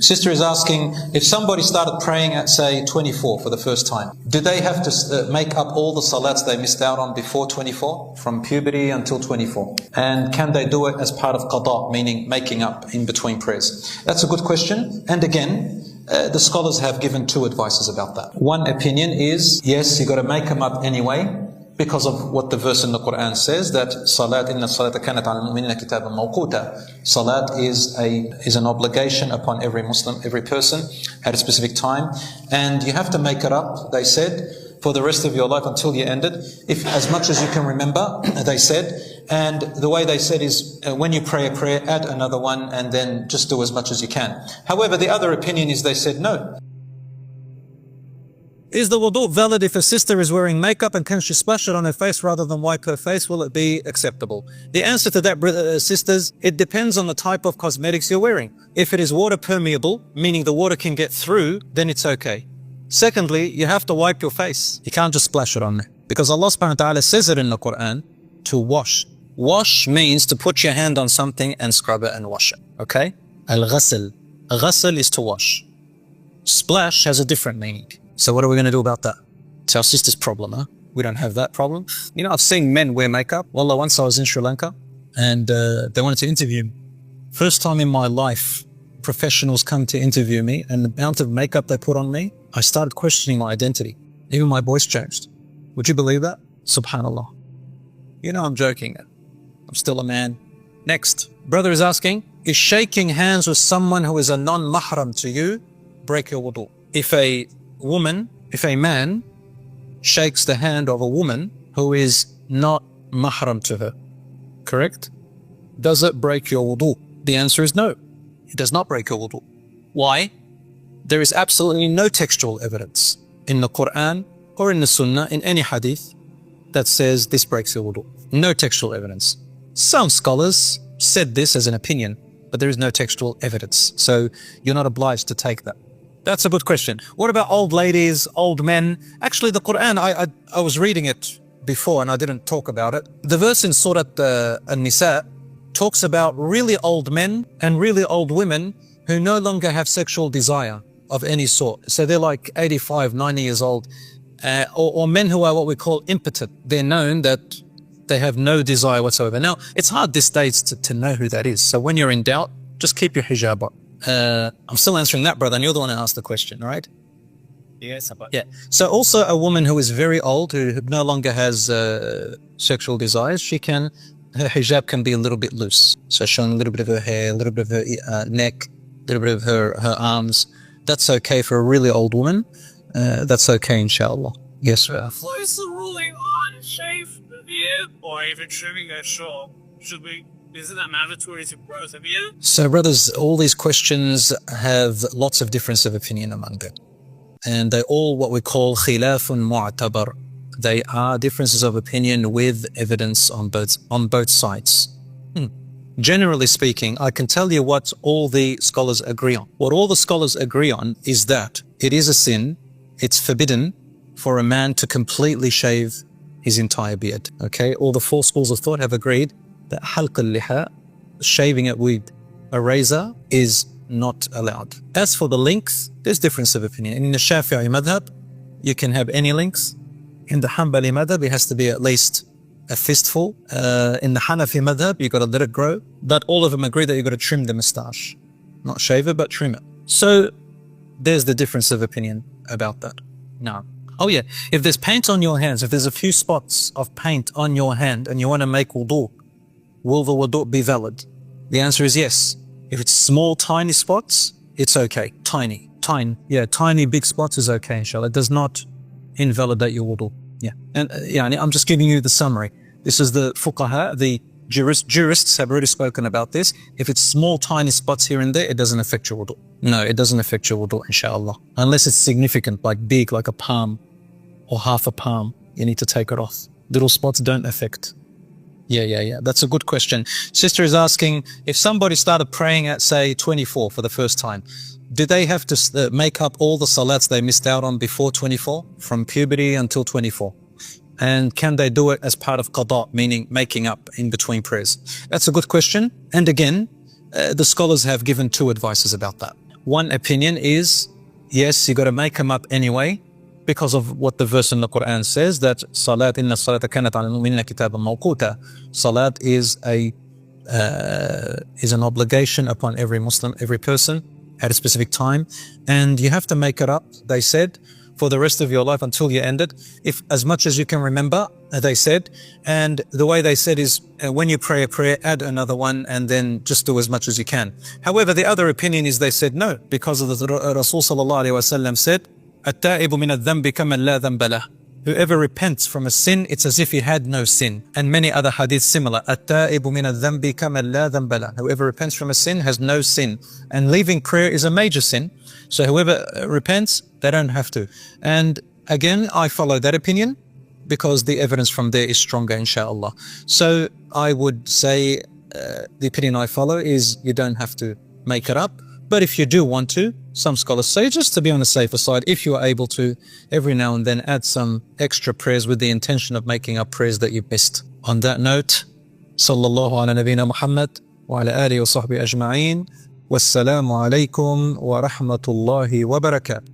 Sister is asking, if somebody started praying at, say, 24 for the first time, do they have to make up all the salats they missed out on before 24, from puberty until 24? And can they do it as part of Qada, meaning making up in between prayers? That's a good question. And again, the scholars have given two advices about that. One opinion is, yes, you got to make them up anyway, because of what the verse in the Quran says, that Salat, inna salata kanat ala al-mu'minina kitaban mawquta. Salat is an obligation upon every Muslim, every person, at a specific time. And you have to make it up, they said, for the rest of your life until you end it, if as much as you can remember, they said. And the way they said is, when you pray a prayer, add another one, and then just do as much as you can. However, the other opinion is they said no. Is the wudu valid if a sister is wearing makeup and can she splash it on her face rather than wipe her face? Will it be acceptable? The answer to that, sisters, it depends on the type of cosmetics you're wearing. If it is water permeable, meaning the water can get through, then it's okay. Secondly, you have to wipe your face. You can't just splash it on there. Because Allah subhanahu wa ta'ala says it in the Quran to wash. Wash means to put your hand on something and scrub it and wash it. Okay? Al-ghasl. Ghasl is to wash. Splash has a different meaning. So what are we going to do about that? It's our sister's problem, huh? We don't have that problem. You know, I've seen men wear makeup. Wallah, once I was in Sri Lanka and they wanted to interview me. First time in my life, professionals come to interview me, and the amount of makeup they put on me, I started questioning my identity. Even my voice changed. Would you believe that? Subhanallah. You know I'm joking. I'm still a man. Next, brother is asking, is shaking hands with someone who is a non-mahram to you break your wudu? If a man shakes the hand of a woman who is not mahram to her, correct? Does it break your wudu? The answer is no. It does not break your wudu. Why? There is absolutely no textual evidence in the Quran or in the Sunnah, in any hadith, that says this breaks your wudu. No textual evidence. Some scholars said this as an opinion, but there is no textual evidence. So you're not obliged to take that. That's a good question. What about old ladies, old men? Actually, the Quran, I was reading it before and I didn't talk about it. The verse in Surah An-Nisa talks about really old men and really old women who no longer have sexual desire of any sort. So they're like 85, 90 years old, or men who are what we call impotent. They're known that they have no desire whatsoever. Now, it's hard these days to know who that is. So when you're in doubt, just keep your hijab up. I'm still answering that, brother, and you're the one who asked the question, right? Yes, yeah. So also a woman who is very old, who no longer has sexual desires, her hijab can be a little bit loose. So showing a little bit of her hair, a little bit of her neck, a little bit of her arms. That's okay for a really old woman. That's okay, inshallah. Yes, sir. What is the ruling on shave the beard or even trimming that short? Isn't that mandatory to grow the beard? So brothers, all these questions have lots of difference of opinion among them. And they're all what we call khilafun mu'tabar. They are differences of opinion with evidence on both sides. Generally speaking, I can tell you what all the scholars agree on. What all the scholars agree on is that it is a sin, it's forbidden for a man to completely shave his entire beard. Okay, all the four schools of thought have agreed that halq al-liha, shaving it with a razor, is not allowed. As for the length, there's difference of opinion. In the Shafi'i madhab, you can have any length. In the Hanbali madhab, it has to be at least a fistful. In the Hanafi madhab, you got to let it grow. But all of them agree that you got to trim the moustache. Not shave it, but trim it. So there's the difference of opinion about that. Now, oh yeah, if there's paint on your hands, if there's a few spots of paint on your hand and you want to make wudu, will the wudu be valid? The answer is yes. If it's small, tiny spots, it's okay. Tiny, big spots is okay, inshallah. It does not invalidate your wudu. Yeah, and I'm just giving you the summary. This is the fuqaha, the jurists have already spoken about this. If it's small, tiny spots here and there, it doesn't affect your wudu. No, it doesn't affect your wudu, inshallah. Unless it's significant, like big, like a palm or half a palm, you need to take it off. Little spots don't affect. Yeah. That's a good question. Sister is asking, if somebody started praying at, say, 24 for the first time, do they have to make up all the salats they missed out on before 24, from puberty until 24? And can they do it as part of Qada, meaning making up in between prayers? That's a good question. And again, the scholars have given two advices about that. One opinion is, yes, you got to make them up anyway, because of what the verse in the Quran says, that Salat inna salata kanat ala al-mu'minina kitaban mawquta. Salat is an obligation upon every Muslim, every person at a specific time, and you have to make it up, they said, for the rest of your life until you end it, if as much as you can remember, they said. And the way they said is, when you pray a prayer, add another one, and then just do as much as you can. However, the other opinion is, they said no, because of the Rasul sallallahu alaihi wasallam said, "At-ta'ibu min adh-dhanbi kaman la dhanba lah." Whoever repents from a sin, it's as if he had no sin. And many other hadiths similar. At-ta'ibu min adh-dhanbi kaman la dhanba lah. Whoever repents from a sin has no sin. And leaving prayer is a major sin. So whoever repents, they don't have to. And again, I follow that opinion because the evidence from there is stronger, inshallah. So I would say the opinion I follow is you don't have to make it up. But if you do want to, some scholars say, just to be on the safer side, if you are able to, every now and then add some extra prayers with the intention of making up prayers that you missed. On that note, sallallahu ala nabina Muhammad wa ala alihi wa sahbihi ajma'een. Wassalamu alaikum wa rahmatullahi wa barakatuh.